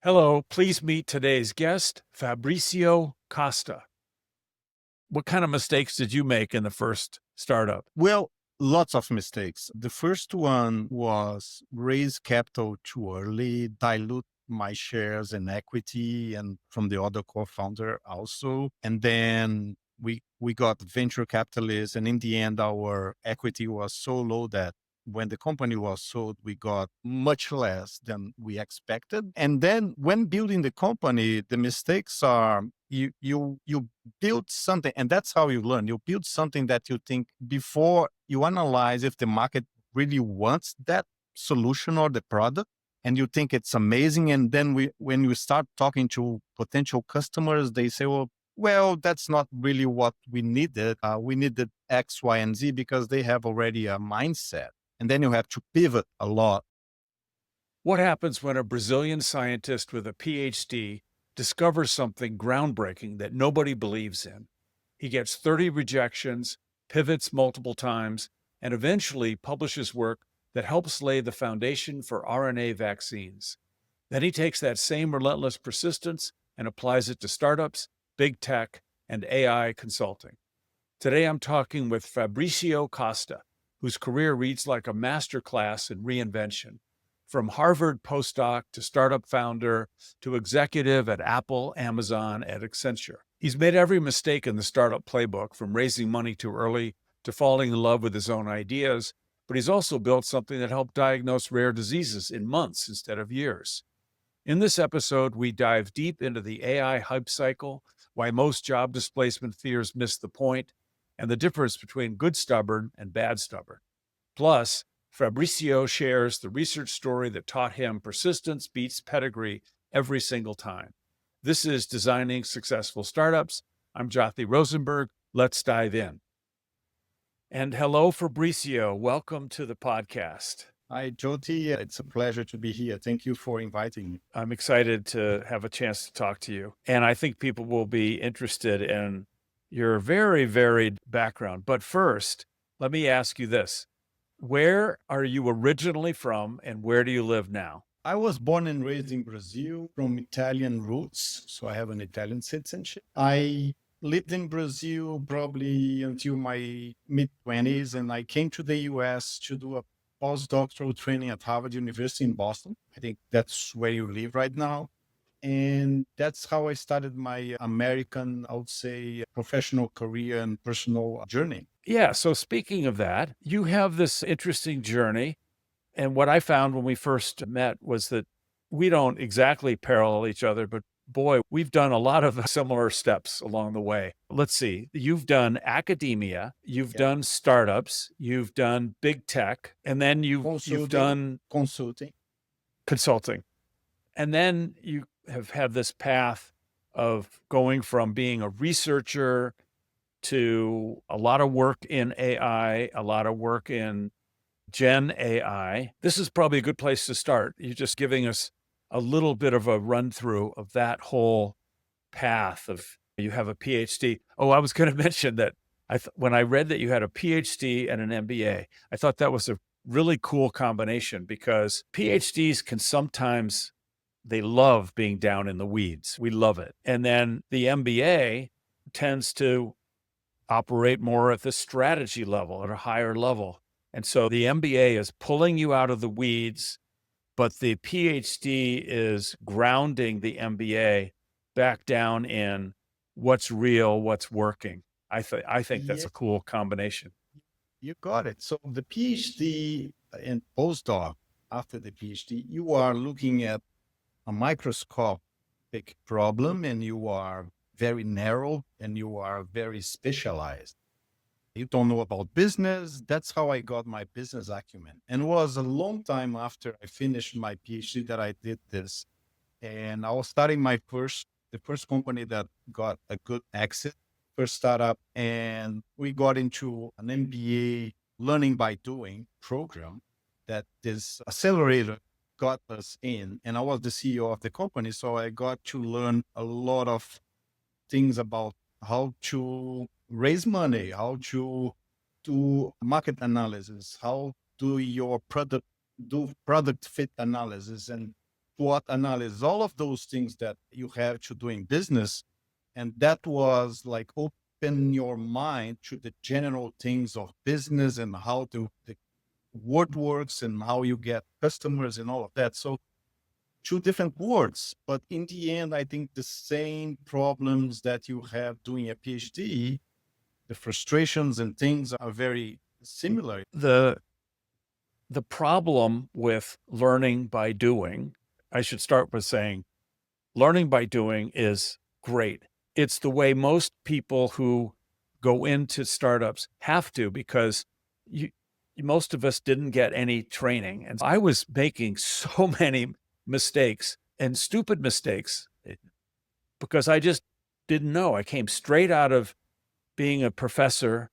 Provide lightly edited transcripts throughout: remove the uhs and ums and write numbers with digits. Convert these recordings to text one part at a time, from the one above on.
Hello, please meet today's guest, Fabricio Costa. What kind of mistakes did you make in the first startup? Well, lots of mistakes. The first one was raise capital too early, dilute my shares and equity and from the other co-founder also. And then we got venture capitalists, and in the end our equity was so low that when the company was sold, we got much less than we expected. And then when building the company, the mistakes are you build something, and that's how you learn. You build something that you think before you analyze if the market really wants that solution or the product, and you think it's amazing. And then when you start talking to potential customers, they say, well, that's not really what we needed. We needed X, Y, and Z because they have already a mindset. And then you have to pivot a lot. What happens when a Brazilian scientist with a PhD discovers something groundbreaking that nobody believes in? He gets 30 rejections, pivots multiple times, and eventually publishes work that helps lay the foundation for RNA vaccines. Then he takes that same relentless persistence and applies it to startups, big tech, and AI consulting. Today, I'm talking with Fabricio Costa, whose career reads like a masterclass in reinvention. From Harvard postdoc to startup founder to executive at Apple, Amazon, and Accenture. He's made every mistake in the startup playbook, from raising money too early to falling in love with his own ideas, but he's also built something that helped diagnose rare diseases in months instead of years. In this episode, we dive deep into the AI hype cycle, why most job displacement fears miss the point, and the difference between good stubborn and bad stubborn. Plus, Fabricio shares the research story that taught him persistence beats pedigree every single time. This is Designing Successful Startups. I'm Jothy Rosenberg. Let's dive in. And hello, Fabricio. Welcome to the podcast. Hi, Jothy. It's a pleasure to be here. Thank you for inviting me. I'm excited to have a chance to talk to you. And I think people will be interested in your very varied background. But first, let me ask you this. Where are you originally from and where do you live now? I was born and raised in Brazil from Italian roots, so I have an Italian citizenship. I lived in Brazil probably until my mid 20s, and I came to the US to do a postdoctoral training at Harvard University in Boston. I think that's where you live right now. And that's how I started my American, I would say, professional career and personal journey. Yeah. So speaking of that, you have this interesting journey. And what I found when we first met was that we don't exactly parallel each other, but boy, we've done a lot of similar steps along the way. Let's see. You've done academia, you've Yeah. done startups, you've done big tech, and then you've done Consulting. consulting. And then you have had this path of going from being a researcher to a lot of work in AI, a lot of work in Gen AI. This is probably a good place to start. You're just giving us a little bit of a run through of that whole path of you have a PhD. Oh, I was going to mention that when I read that you had a PhD and an MBA, I thought that was a really cool combination because PhDs can sometimes they love being down in the weeds. We love it. And then the MBA tends to operate more at the strategy level, at a higher level. And so the MBA is pulling you out of the weeds, but the PhD is grounding the MBA back down in what's real, what's working. I think that's Yeah, a cool combination. you got it. So the PhD and postdoc, after the PhD, you are looking at a microscopic problem, and you are very narrow and you are very specialized. You don't know about business. That's how I got my business acumen. And it was a long time after I finished my PhD that I did this. And I was starting the first company that got a good exit, first startup. And we got into an MBA learning by doing program that this accelerator got us in. And I was the CEO of the company. So I got to learn a lot of things about how to raise money, how to do market analysis, how do your product do product fit analysis, and SWOT analysis, all of those things that you have to do in business. And that was like open your mind to the general things of business and how the word works and how you get customers and all of that. So two different words, but in the end, I think the same problems that you have doing a PhD, the frustrations and things are very similar. The problem with learning by doing, I should start with saying learning by doing is great. It's the way most people who go into startups have to, because you, most of us didn't get any training. And I was making so many mistakes and stupid mistakes because I just didn't know. I came straight out of being a professor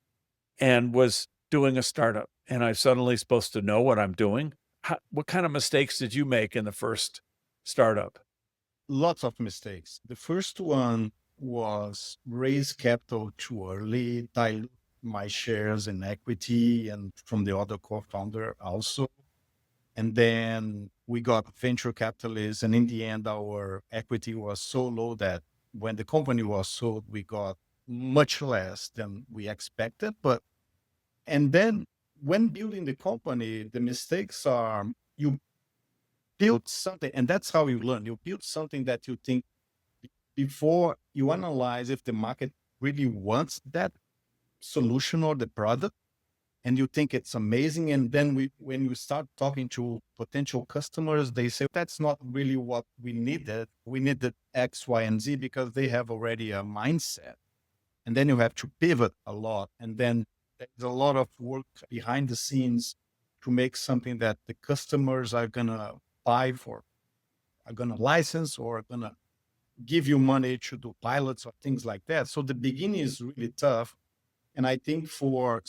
and was doing a startup, and I'm suddenly supposed to know what I'm doing. What kind of mistakes did you make in the first startup? Lots of mistakes. The first one was raise capital too early, dilute my shares in equity and from the other co-founder also. And then we got venture capitalists. And in the end, our equity was so low that when the company was sold, we got much less than we expected. And then when building the company, the mistakes are you build something, and that's how you learn. You build something that you think before you analyze if the market really wants that solution or the product, and you think it's amazing. And then when you start talking to potential customers, they say that's not really what we needed. We needed X, Y, and Z because they have already a mindset. And then you have to pivot a lot. And then there's a lot of work behind the scenes to make something that the customers are going to buy for, are going to license, or are going to give you money to do pilots or things like that. So the beginning is really tough. And I think for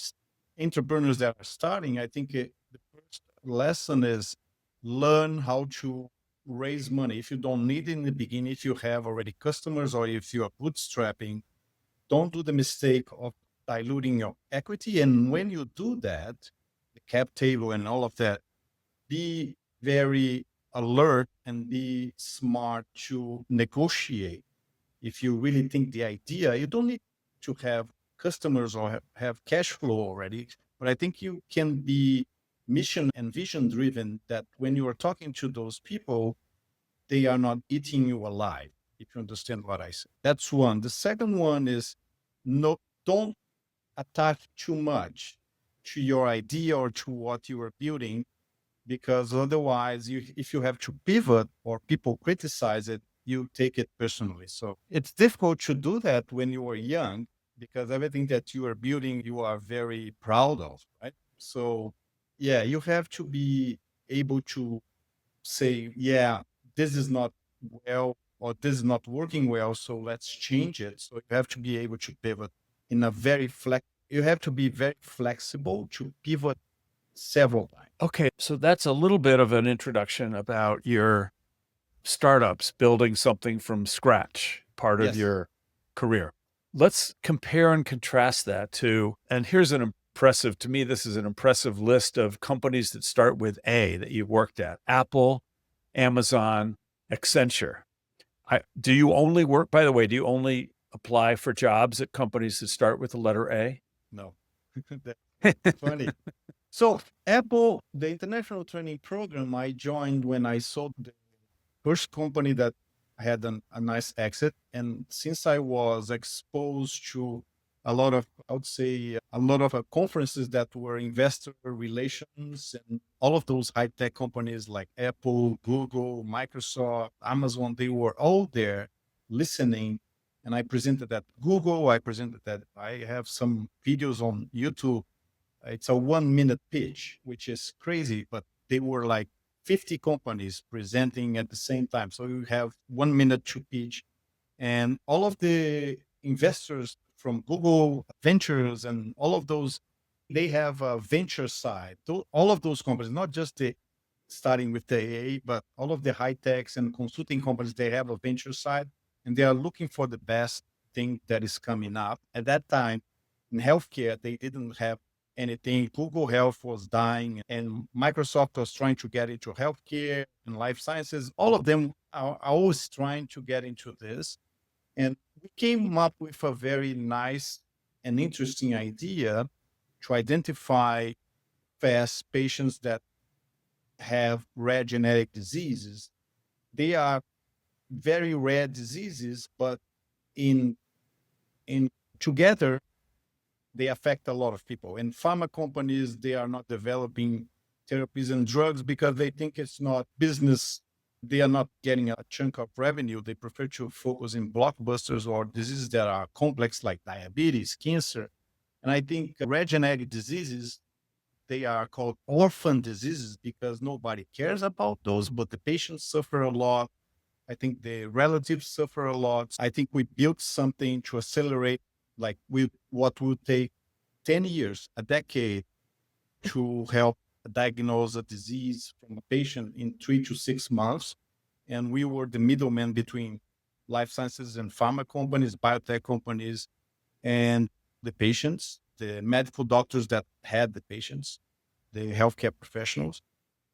entrepreneurs that are starting, I think the first lesson is learn how to raise money. If you don't need it in the beginning, if you have already customers, or if you are bootstrapping, don't do the mistake of diluting your equity. And when you do that, the cap table and all of that, be very alert and be smart to negotiate. If you really think the idea, you don't need to have customers or have cash flow already. But I think you can be mission and vision driven, that when you are talking to those people, they are not eating you alive, if you understand what I said. That's one. The second one is no, don't attach too much to your idea or to what you are building, because otherwise, if you have to pivot or people criticize it, you take it personally. So it's difficult to do that when you are young, because everything that you are building, you are very proud of, right? So yeah, you have to be able to say, yeah, this is not well, or this is not working well, so let's change it. So you have to be able to pivot in a very you have to be very flexible to pivot several times. Okay, so that's a little bit of an introduction about your startups, building something from scratch, part of Yes. your career. Let's compare and contrast that to, and here's an impressive, to me, this is an impressive list of companies that start with A that you've worked at: Apple, Amazon, Accenture. Do you only work, by the way, do you only apply for jobs at companies that start with the letter A? No. That's funny. So Apple, the international training program, I joined when I sold the first company that had a nice exit. And since I was exposed to a lot of, I would say, a lot of conferences that were investor relations, and all of those high tech companies like Apple, Google, Microsoft, Amazon, they were all there listening. And I presented at Google. I presented that. I have some videos on YouTube. It's a 1 minute pitch, which is crazy, but they were like 50 companies presenting at the same time. So you have 1 minute to pitch, and all of the investors from Google Ventures and all of those, they have a venture side. All of those companies, not just the starting with the AA, but all of the high techs and consulting companies, they have a venture side, and they are looking for the best thing that is coming up. At that time, in healthcare, they didn't have anything. Google Health was dying, and Microsoft was trying to get into healthcare and life sciences. All of them are always trying to get into this. And we came up with a very nice and interesting idea to identify fast patients that have rare genetic diseases. They are very rare diseases, but in in together they affect a lot of people. And pharma companies, they are not developing therapies and drugs because they think it's not business. They are not getting a chunk of revenue. They prefer to focus in blockbusters or diseases that are complex like diabetes, cancer. And I think rare genetic diseases, they are called orphan diseases because nobody cares about those, but the patients suffer a lot. I think the relatives suffer a lot. I think we built something to accelerate, like what would take 10 years, a decade, to help diagnose a disease from a patient in 3 to 6 months. And we were the middleman between life sciences and pharma companies, biotech companies, and the patients, the medical doctors that had the patients, the healthcare professionals.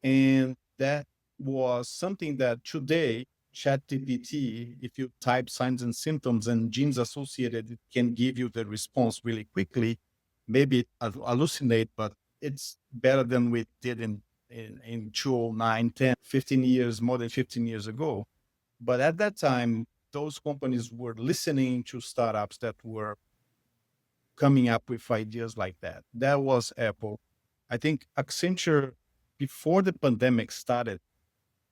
And that was something that today, ChatGPT, if you type signs and symptoms and genes associated, it can give you the response really quickly. Maybe it hallucinate, but it's better than we did in 2009, 10, 15 years, more than 15 years ago. But at that time, those companies were listening to startups that were coming up with ideas like that. That was Apple. I think Accenture, before the pandemic started,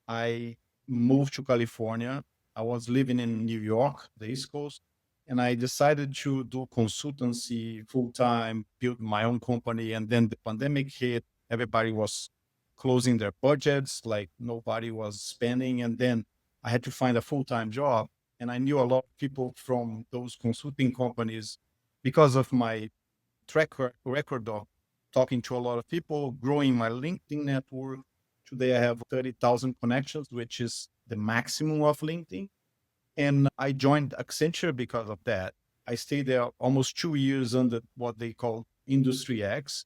I moved to California. I was living in New York, the East Coast, and I decided to do consultancy full time, build my own company. And then the pandemic hit. Everybody was closing their budgets, like nobody was spending. And then I had to find a full time job. And I knew a lot of people from those consulting companies because of my record of talking to a lot of people, growing my LinkedIn network. Today I have 30,000 connections, which is the maximum of LinkedIn. And I joined Accenture because of that. I stayed there almost 2 years under what they call Industry X.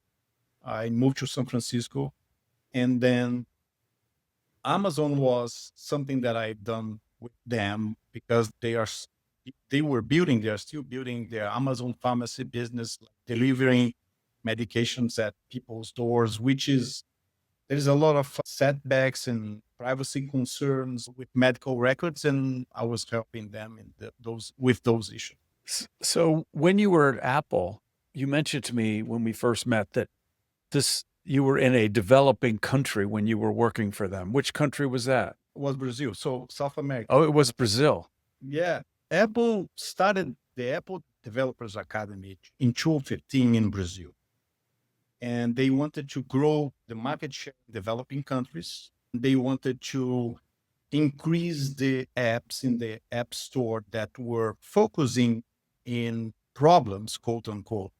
I moved to San Francisco. And then Amazon was something that I've done with them because they were building, they're still building their Amazon pharmacy business, like delivering medications at people's doors, which is there's a lot of setbacks and privacy concerns with medical records, and I was helping them in those issues. So when you were at Apple, you mentioned to me when we first met that you were in a developing country when you were working for them. Which country was that? It was Brazil, so South America. Oh, it was Brazil. Yeah, Apple started the Apple Developers Academy in 2015 in Brazil, and they wanted to grow the market share in developing countries. They wanted to increase the apps in the app store that were focusing in problems, quote unquote,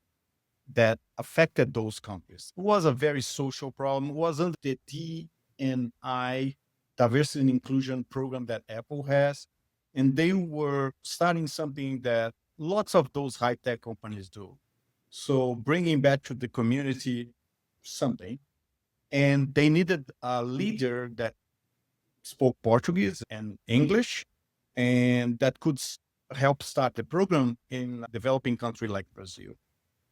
that affected those countries. It was a very social problem. It wasn't the D&I, diversity and inclusion program that Apple has. And they were starting something that lots of those high tech companies do. So bringing back to the community something. And they needed a leader that spoke Portuguese and English and that could help start the program in a developing country like Brazil.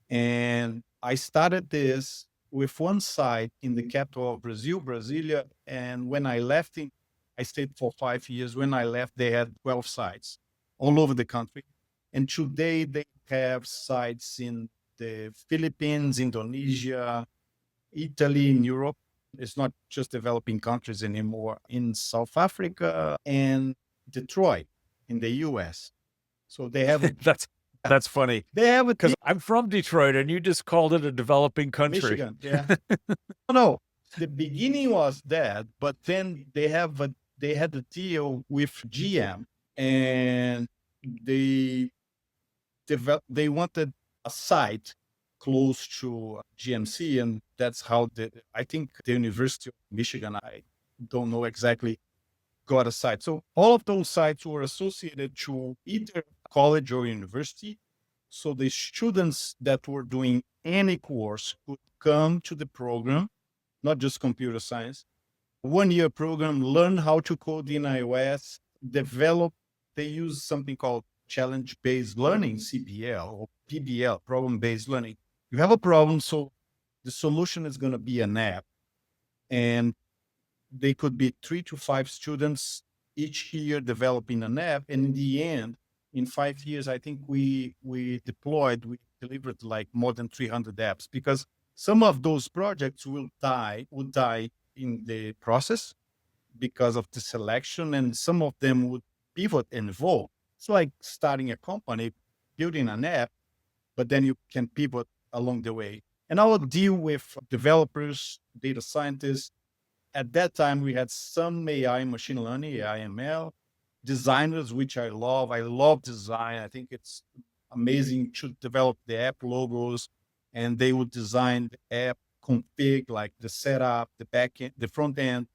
And I started this with one site in the capital of Brazil, Brasilia. And when I left, I stayed for 5 years. When I left, they had 12 sites all over the country. And today they have sites in the Philippines, Indonesia, Italy, in Europe. It's not just developing countries anymore, in South Africa and Detroit in the US. So they have That's funny they have a because I'm from Detroit and you just called it a developing country. Michigan, yeah. No, the beginning was that, but then they had a deal with GM, and they they wanted a site close to GMC, and that's how I think the University of Michigan, I don't know exactly, got a site. So all of those sites were associated to either college or university. So the students that were doing any course could come to the program, not just computer science, 1 year program, learn how to code in iOS, develop, they use something called challenge-based learning, CPL or PBL, problem-based learning. You have a problem, so the solution is going to be an app. And they could be 3 to 5 students each year developing an app. And in the end, in 5 years, I think we delivered like more than 300 apps, because some of those projects would die in the process because of the selection, and some of them would pivot and evolve. It's like starting a company, building an app, but then you can pivot along the way. And I would deal with developers, data scientists. At that time, we had some AI, machine learning, AI, ML, designers, which I love. I love design. I think it's amazing to develop the app logos, and they would design the app config, like the setup, the back end, the front end,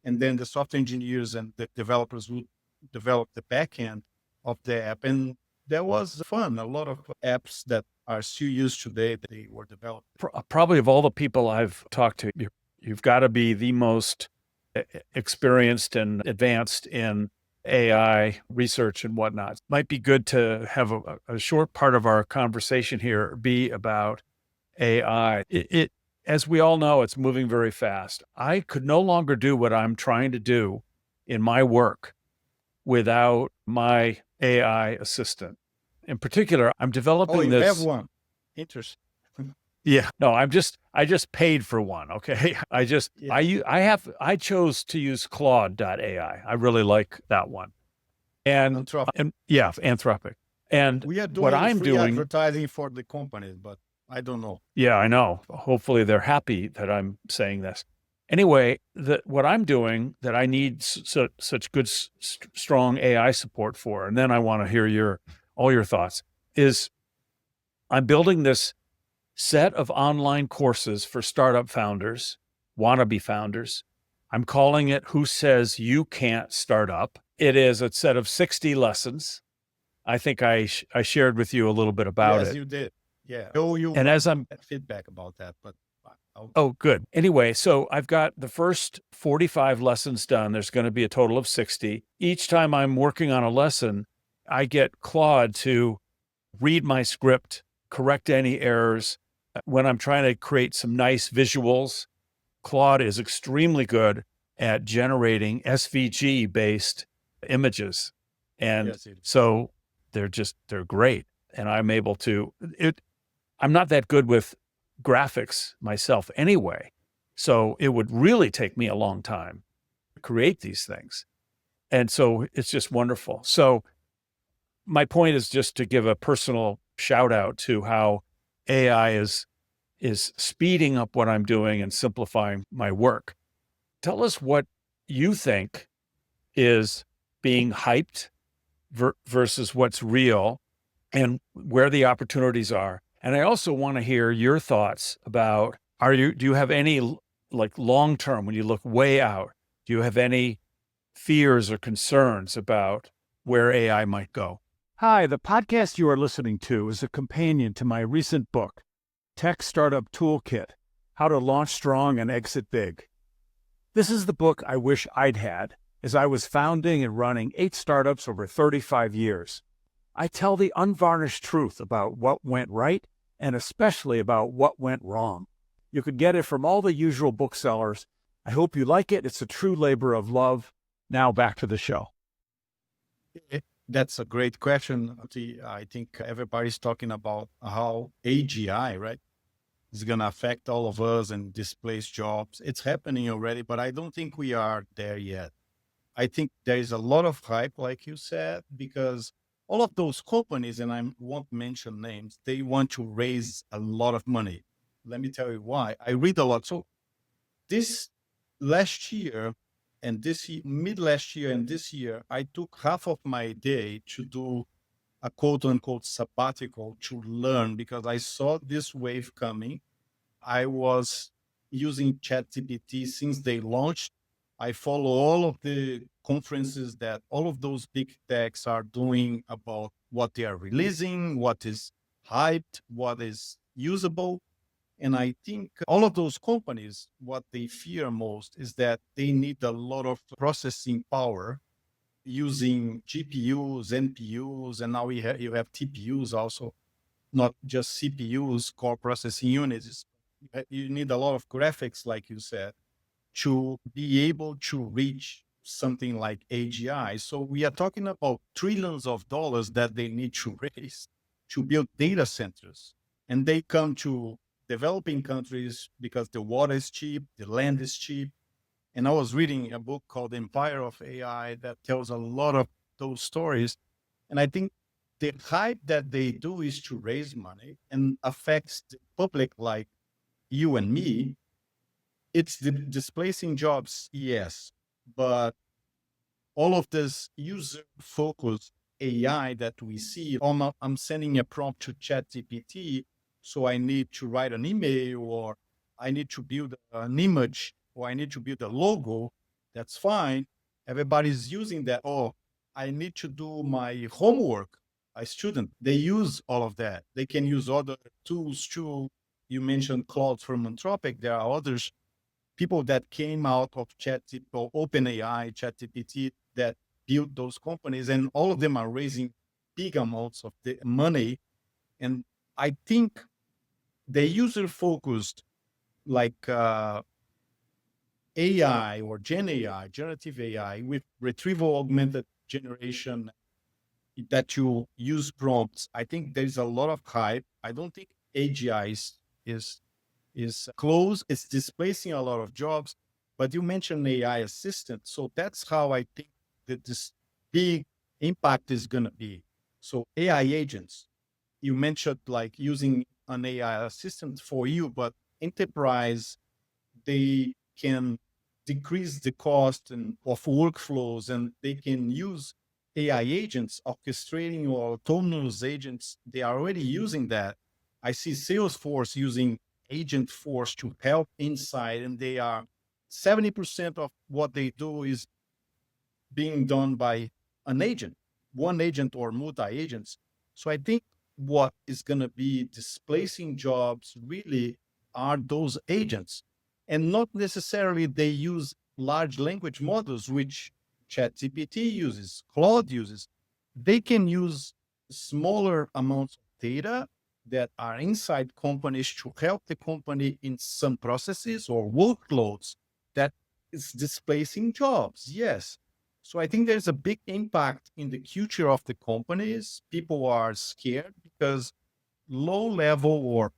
and then the software engineers and the developers would develop the back end of the app. And that was fun. A lot of apps that are still used today, they were developed. Probably of all the people I've talked to, you've got to be the most experienced and advanced in AI research and whatnot. Might be good to have a short part of our conversation here be about AI. As we all know, it's moving very fast. I could no longer do what I'm trying to do in my work without my AI assistant. In particular, I'm developing Oh, you this. have one. Interesting. Yeah, no, I just paid for one. Okay. I chose to use Claude.ai. I really like that one. And Anthropic. And we are what doing I'm free doing, advertising for the companies, but I don't know. yeah, I know. Hopefully they're happy that I'm saying this. Anyway, what I'm doing that I need such good, strong AI support for, and then I want to hear all your thoughts, is I'm building this set of online courses for startup founders, wannabe founders. I'm calling it Who Says You Can't Start Up. It is a set of 60 lessons. I think I shared with you a little bit about it. Yes, you did. Yeah. Oh, you and as I'm feedback about that, but oh, good. Anyway, so I've got the first 45 lessons done. There's going to be a total of 60. Each time I'm working on a lesson, I get Claude to read my script, correct any errors. When I'm trying to create some nice visuals, Claude is extremely good at generating SVG based images. And yes, so they're great. And I'm able to, I'm not that good with graphics myself anyway. So it would really take me a long time to create these things. And so it's just wonderful. So my point is just to give a personal shout out to how AI is speeding up what I'm doing and simplifying my work. Tell us what you think is being hyped versus what's real and where the opportunities are. And I also want to hear your thoughts about, do you have any, like, long term, when you look way out, do you have any fears or concerns about where AI might go? Hi, the podcast you are listening to is a companion to my recent book, Tech Startup Toolkit: How to Launch Strong and Exit Big. This is the book I wish I'd had, as I was founding and running 8 startups over 35 years. I tell the unvarnished truth about what went right, and especially about what went wrong. You could get it from all the usual booksellers. I hope you like it. It's a true labor of love. Now back to the show. That's a great question. I think everybody's talking about how AGI, right, is going to affect all of us and displace jobs. It's happening already, but I don't think we are there yet. I think there is a lot of hype, like you said, because all of those companies, and I won't mention names, they want to raise a lot of money. Let me tell you why. I read a lot. So this last year and this year, mid last year and this year, I took half of my day to do a quote unquote sabbatical to learn, because I saw this wave coming. I was using ChatGPT since they launched. I follow all of the conferences that all of those big techs are doing about what they are releasing, what is hyped, what is usable. And I think all of those companies, what they fear most is that they need a lot of processing power using GPUs, NPUs, and now you have TPUs also, not just CPUs, core processing units. You need a lot of graphics, like you said, to be able to reach something like AGI. So we are talking about trillions of dollars that they need to raise to build data centers. And they come to developing countries because the water is cheap, the land is cheap. And I was reading a book called Empire of AI that tells a lot of those stories. And I think the hype that they do is to raise money and affects the public like you and me. It's displacing jobs, yes, but all of this user focused AI that we see, I'm sending a prompt to ChatGPT, so I need to write an email, or I need to build an image, or I need to build a logo. That's fine. Everybody's using that. Oh, I need to do my homework. A student, they use all of that. They can use other tools too. You mentioned Claude from Anthropic. There are others, people that came out of ChatGPT or OpenAI, ChatGPT, that built those companies, and all of them are raising big amounts of the money. And I think the user focused, like AI or Gen AI, generative AI with retrieval augmented generation, that you use prompts. I think there's a lot of hype. I don't think AGI is is close. It's displacing a lot of jobs. But you mentioned AI assistant. So that's how I think that this big impact is going to be. So AI agents, you mentioned like using an AI assistant for you, but enterprise, they can decrease the cost of workflows, and they can use AI agents, orchestrating or autonomous agents. They are already using that. I see Salesforce using Agent Force to help inside, and they are 70% of what they do is being done by an agent, one agent or multi agents. So I think what is going to be displacing jobs really are those agents, and not necessarily they use large language models, which ChatGPT uses, Claude uses. They can use smaller amounts of data that are inside companies to help the company in some processes or workloads that is displacing jobs. Yes, so I think there's a big impact in the future of the companies. People are scared because low level or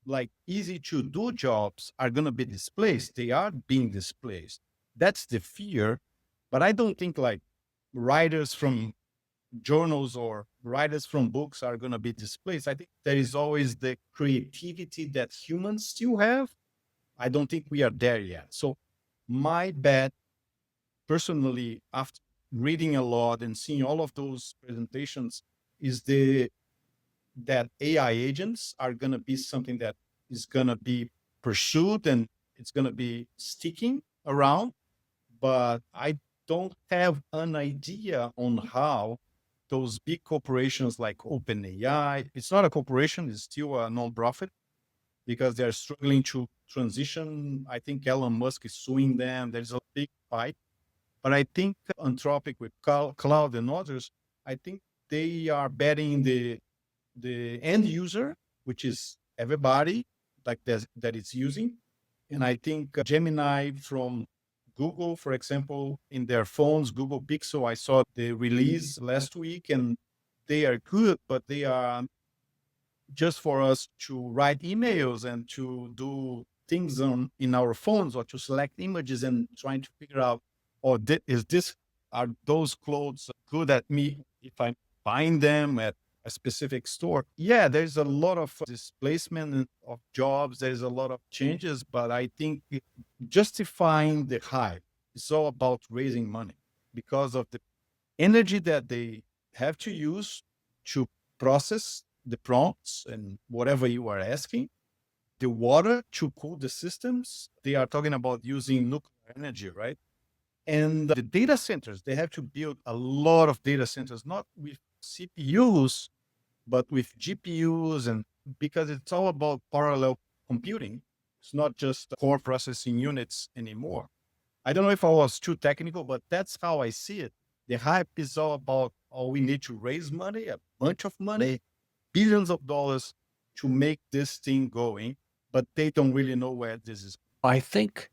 like easy to do jobs are going to be displaced. They are being displaced. That's the fear. But I don't think like writers from journals or writers from books are going to be displaced. I think there is always the creativity that humans still have. I don't think we are there yet. So my bet, personally, after reading a lot and seeing all of those presentations, is the that AI agents are going to be something that is going to be pursued, and it's going to be sticking around. But I don't have an idea on how those big corporations like OpenAI, it's not a corporation, it's still a non-profit, because they're struggling to transition. I think Elon Musk is suing them. There's a big fight. But I think Anthropic with Cloud and others, I think they are betting the end user, which is everybody like that is using. And I think Gemini from Google, for example, in their phones, Google Pixel, I saw the release last week, and they are good, but they are just for us to write emails and to do things in our phones, or to select images and trying to figure out, or is this, are those clothes good at me if I'm buying them at a specific store? Yeah, there's a lot of displacement of jobs. There's a lot of changes, but I think justifying the hype is all about raising money because of the energy that they have to use to process the prompts and whatever you are asking, the water to cool the systems. They are talking about using nuclear energy, right? And the data centers, they have to build a lot of data centers, not with CPUs, but with GPUs, and because it's all about parallel computing. It's not just core processing units anymore. I don't know if I was too technical, but that's how I see it. The hype is all about, oh, we need to raise money, a bunch of money, billions of dollars to make this thing going, but they don't really know where this is. I think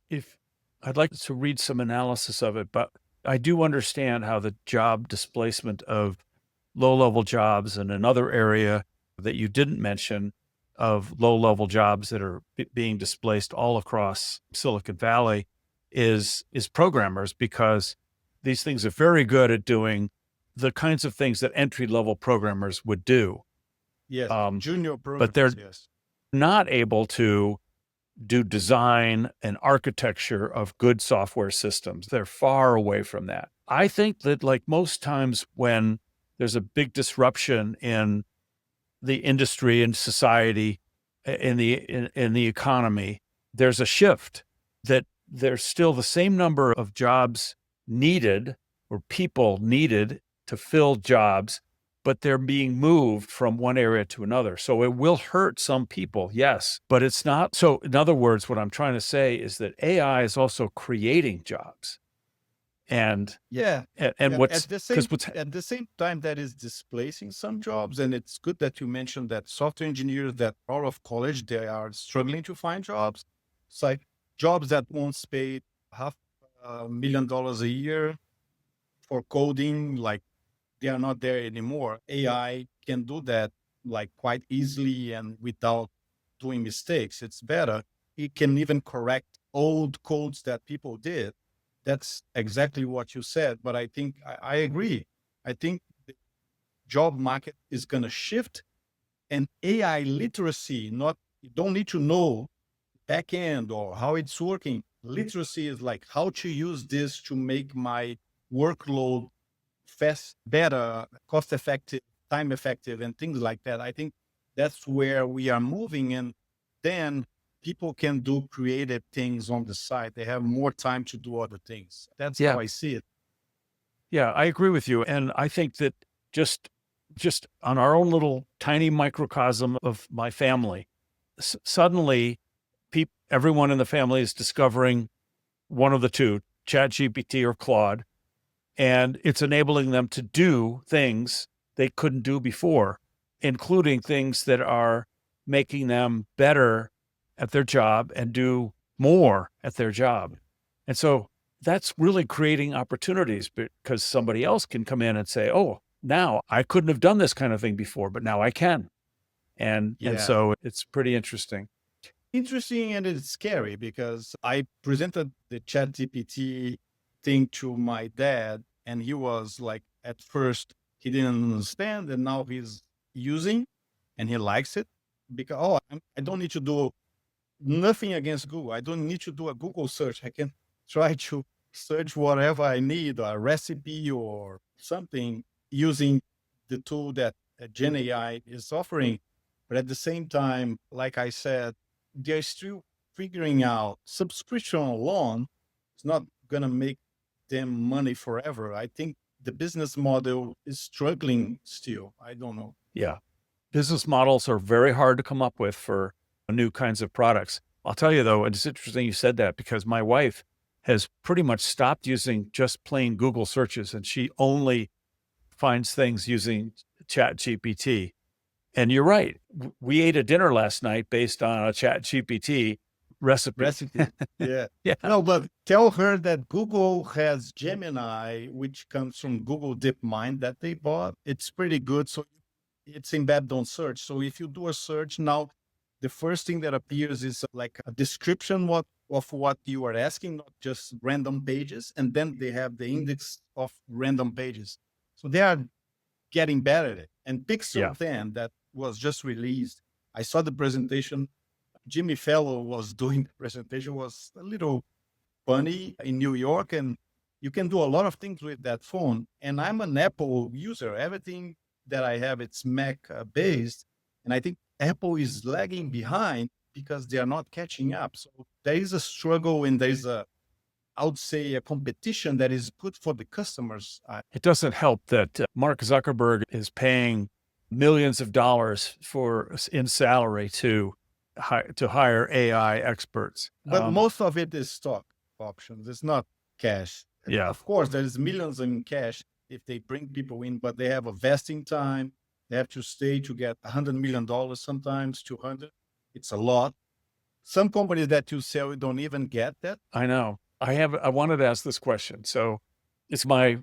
if I'd like to read some analysis of it, but I do understand how the job displacement of low-level jobs and another area that you didn't mention of low-level jobs that are being displaced all across Silicon Valley is programmers, because these things are very good at doing the kinds of things that entry-level programmers would do. Yes, junior But they're programmers, yes. not able to do design and architecture of good software systems. They're far away from that. I think that, like most times when there's a big disruption in the industry and society, in the economy, there's a shift that there's still the same number of jobs needed or people needed to fill jobs, but they're being moved from one area to another. So it will hurt some people, yes, but it's not. So in other words, what I'm trying to say is that AI is also creating jobs. And Yeah. what's At the same time that is displacing some jobs, and it's good that you mentioned that software engineers that are out of college, they are struggling to find jobs. It's like jobs that once paid $500,000 a year for coding, like they are not there anymore. AI can do that like quite easily and without doing mistakes. It's better. It can even correct old codes that people did. That's exactly what you said. But I think I agree. I think the job market is going to shift, and AI literacy, not, you don't need to know backend or how it's working. Literacy is like how to use this to make my workload fast, better, cost effective, time effective, and things like that. I think that's where we are moving. And then people can do creative things on the side. They have more time to do other things. That's how I see it. Yeah, I agree with you. And I think that just on our own little tiny microcosm of my family, suddenly everyone in the family is discovering one of the two, ChatGPT or Claude, and it's enabling them to do things they couldn't do before, including things that are making them better at their job and do more at their job. And so that's really creating opportunities, because somebody else can come in and say, oh, now I couldn't have done this kind of thing before, but now I can. And so it's pretty interesting. Interesting, and it's scary because I presented the ChatGPT thing to my dad, and he was like, at first he didn't understand, and now he's using, and he likes it because, oh, I don't need to do nothing against Google. I don't need to do a Google search. I can try to search whatever I need, a recipe or something, using the tool that Gen AI is offering. But at the same time, like I said, they're still figuring out subscription alone. It's not going to make them money forever. I think the business model is struggling still. I don't know. Yeah. Business models are very hard to come up with for new kinds of products. I'll tell you though, it's interesting you said that, because my wife has pretty much stopped using just plain Google searches, and she only finds things using ChatGPT. And you're right. We ate a dinner last night based on a ChatGPT recipe. Yeah. Yeah. No, but tell her that Google has Gemini, which comes from Google DeepMind that they bought. It's pretty good. So it's embedded on search. So if you do a search now, the first thing that appears is like a description of what you are asking, not just random pages. And then they have the index of random pages. So they are getting better at it. And Pixel 10 that was just released, I saw the presentation. Jimmy Fellow was doing the presentation, was a little funny in New York, and you can do a lot of things with that phone. And I'm an Apple user. Everything that I have, it's Mac based. And I think Apple is lagging behind because they are not catching up. So there is a struggle, and there's I would say, a competition that is good for the customers. It doesn't help that Mark Zuckerberg is paying millions of dollars in salary to to hire AI experts. But most of it is stock options. It's not cash. Yeah. Of course, there's millions in cash if they bring people in, but they have a vesting time. They have to stay to get $100 million, sometimes 200. It's a lot. Some companies that you sell, you don't even get that. I know. I wanted to ask this question. So it's my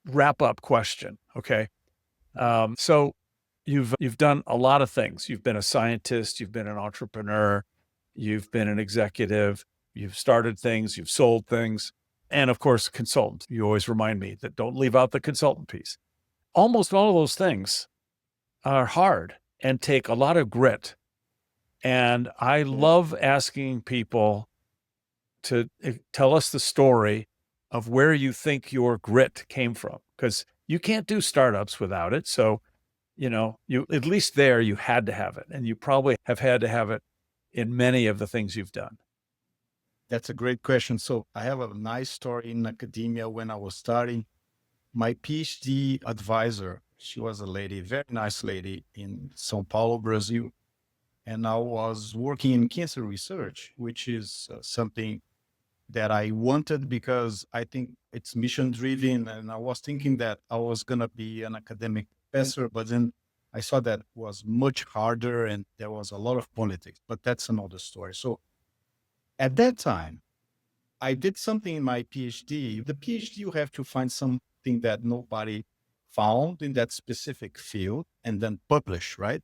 wrap up question. Okay. So you've done a lot of things. You've been a scientist, you've been an entrepreneur, you've been an executive, you've started things, you've sold things, and of course, consultant. You always remind me that don't leave out the consultant piece. Almost all of those things are hard and take a lot of grit. And I love asking people to tell us the story of where you think your grit came from, because you can't do startups without it. So, you at least there you had to have it, and you probably have had to have it in many of the things you've done. That's a great question. So I have a nice story in academia. When I was starting, my PhD advisor, she was a lady, very nice lady in Sao Paulo, Brazil. And I was working in cancer research, which is something that I wanted because I think it's mission driven. And I was thinking that I was going to be an academic professor, but then I saw that was much harder and there was a lot of politics, but that's another story. So at that time, I did something in my PhD. The PhD, you have to find something that nobody found in that specific field and then publish, right?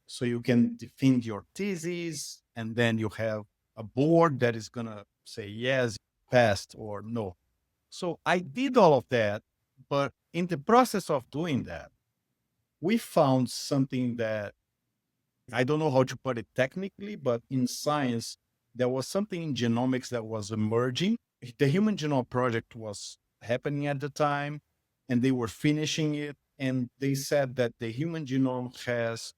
So you can defend your thesis, and then you have a board that is going to say, yes, passed or no. So I did all of that. But in the process of doing that, we found something that I don't know how to put it technically, but in science, there was something in genomics that was emerging. The Human Genome Project was happening at the time, and they were finishing it. And they said that the human genome has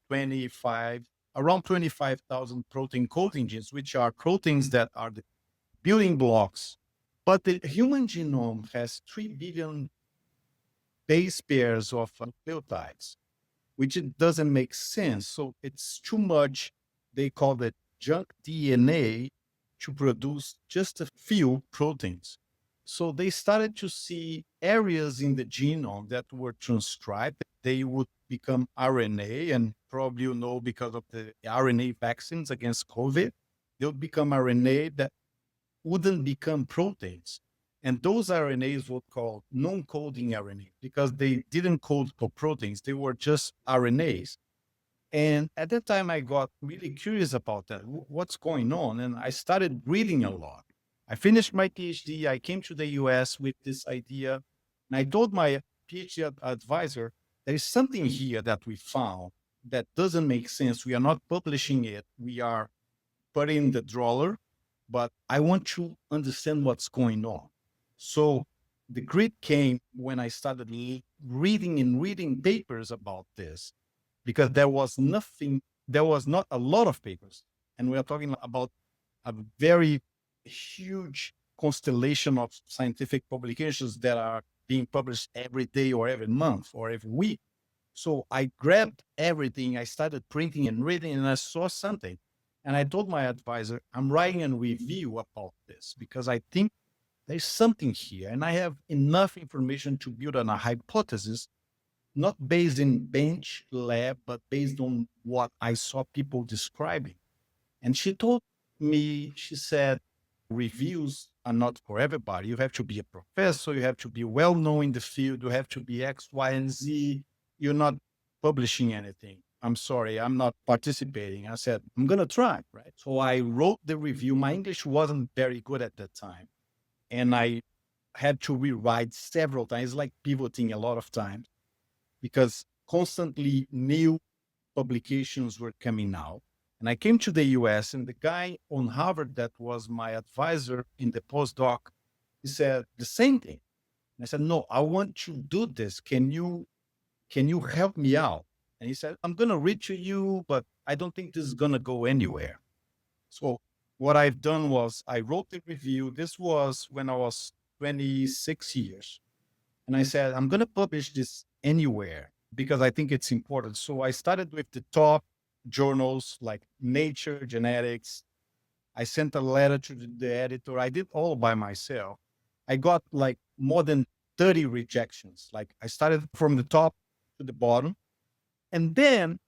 around 25,000 protein coding genes, which are proteins that are the building blocks. But the human genome has 3 billion base pairs of nucleotides, which it doesn't make sense. So it's too much. They call it junk DNA to produce just a few proteins. So they started to see areas in the genome that were transcribed. They would become RNA, and probably because of the RNA vaccines against COVID, they would become RNA that wouldn't become proteins. And those RNAs were called non-coding RNA because they didn't code for proteins. They were just RNAs. And at that time, I got really curious about that. What's going on? And I started reading a lot. I finished my PhD. I came to the US with this idea. And I told my PhD advisor, there is something here that we found that doesn't make sense. We are not publishing it. We are putting in the drawer, but I want to understand what's going on. So the grit came when I started reading papers about this, because there was not a lot of papers. And we are talking about a very huge constellation of scientific publications that are being published every day or every month or every week. So I grabbed everything. I started printing and reading, and I saw something. And I told my advisor, I'm writing a review about this because I think there's something here. And I have enough information to build on a hypothesis, not based in bench lab, but based on what I saw people describing. And she told me, she said, reviews are not for everybody. You have to be a professor. You have to be well known in the field. You have to be X, Y, and Z. You're not publishing anything. I'm sorry, I'm not participating. I said, I'm going to try, right? So I wrote the review. My English wasn't very good at that time. And I had to rewrite several times, like pivoting a lot of times, because constantly new publications were coming out. And I came to the US, and the guy on Harvard that was my advisor in the postdoc, he said the same thing. And I said, no, I want to do this. Can you help me out? And he said, I'm going to read to you, but I don't think this is going to go anywhere. So what I've done was I wrote the review. This was when I was 26 years. And I said, I'm going to publish this anywhere because I think it's important. So I started with the top journals like Nature, Genetics. I sent a letter to the editor. I did all by myself. I got like more than 30 rejections. Like I started from the top to the bottom. And then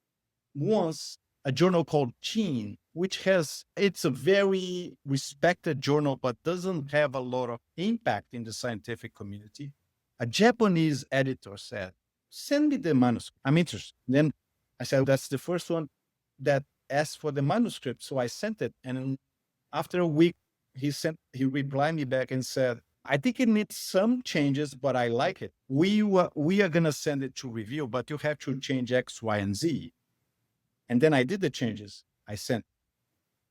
once a journal called Gene, which it's a very respected journal, but doesn't have a lot of impact in the scientific community. A Japanese editor said, send me the manuscript. I'm interested. Then I said, that's the first one that asked for the manuscript. So I sent it. And after a week, he replied me back and said, I think it needs some changes, but I like it. We are going to send it to review, but you have to change X, Y, and Z. And then I did the changes I sent.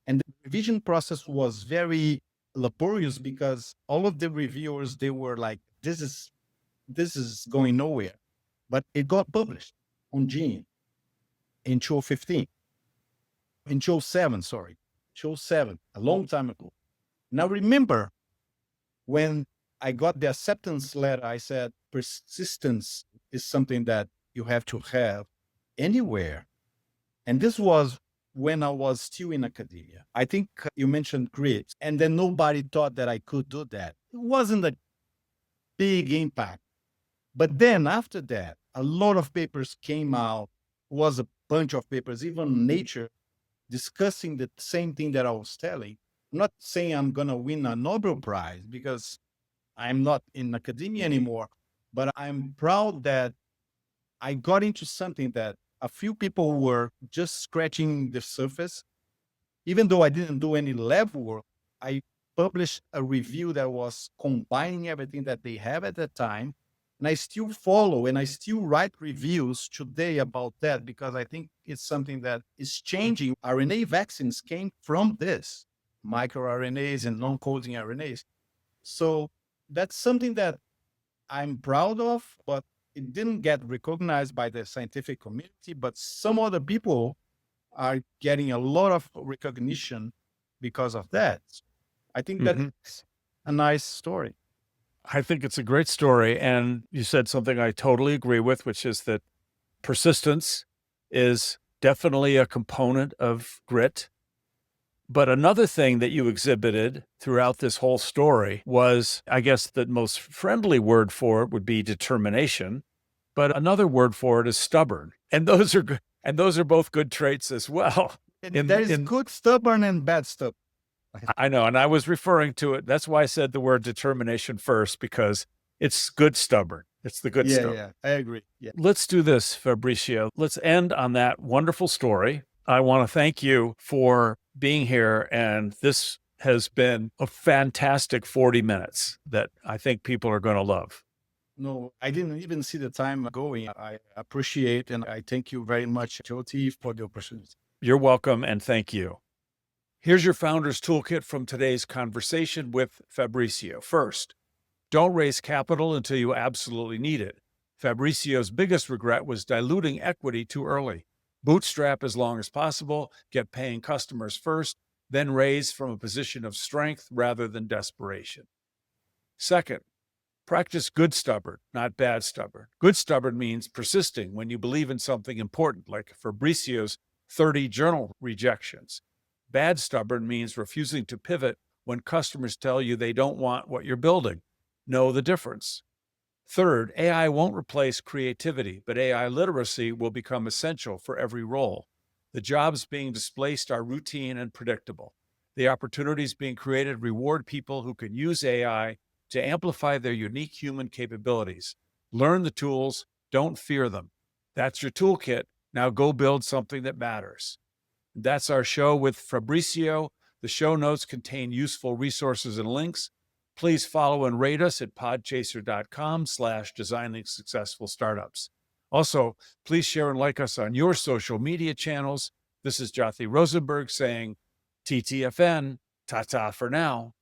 And the revision process was very laborious because all of the reviewers, they were like, this is going nowhere. But it got published on Gene in 2015, in 2007, sorry, 2007, a long time ago. Now remember, when I got the acceptance letter, I said, persistence is something that you have to have anywhere. And this was when I was still in academia. I think you mentioned grit, and then nobody thought that I could do that. It wasn't a big impact. But then after that, a lot of papers came out, was a bunch of papers, even Nature, discussing the same thing that I was telling. I'm not saying I'm going to win a Nobel Prize because I'm not in academia anymore, but I'm proud that I got into something that a few people were just scratching the surface. Even though I didn't do any lab work, I published a review that was combining everything that they have at that time. And I still follow and I still write reviews today about that because I think it's something that is changing. RNA vaccines came from this, microRNAs and non-coding RNAs. So that's something that I'm proud of, but it didn't get recognized by the scientific community, but some other people are getting a lot of recognition because of that. I think that's a nice story. I think it's a great story. And you said something I totally agree with, which is that persistence is definitely a component of grit. But another thing that you exhibited throughout this whole story was, I guess the most friendly word for it would be determination, but another word for it is stubborn. And those are good, and those are both good traits as well. There is good stubborn and bad stubborn. I know, and I was referring to it. That's why I said the word determination first, because it's good stubborn. It's the good stubborn. Yeah, I agree. Yeah. Let's do this, Fabricio. Let's end on that wonderful story. I want to thank you for being here. And this has been a fantastic 40 minutes that I think people are going to love. No, I didn't even see the time going. I appreciate and I thank you very much, Jothy, for the opportunity. You're welcome, and thank you. Here's your Founder's Toolkit from today's conversation with Fabricio. First, don't raise capital until you absolutely need it. Fabricio's biggest regret was diluting equity too early. Bootstrap as long as possible, get paying customers first, then raise from a position of strength rather than desperation. Second, practice good stubborn, not bad stubborn. Good stubborn means persisting when you believe in something important, like Fabricio's 30 journal rejections. Bad stubborn means refusing to pivot when customers tell you they don't want what you're building. Know the difference. Third, AI won't replace creativity, but AI literacy will become essential for every role. The jobs being displaced are routine and predictable. The opportunities being created reward people who can use AI to amplify their unique human capabilities. Learn the tools, don't fear them. That's your toolkit. Now go build something that matters. That's our show with Fabricio. The show notes contain useful resources and links. Please follow and rate us at podchaser.com/designing successful startups. Also, please share and like us on your social media channels. This is Jothy Rosenberg saying TTFN, ta-ta for now.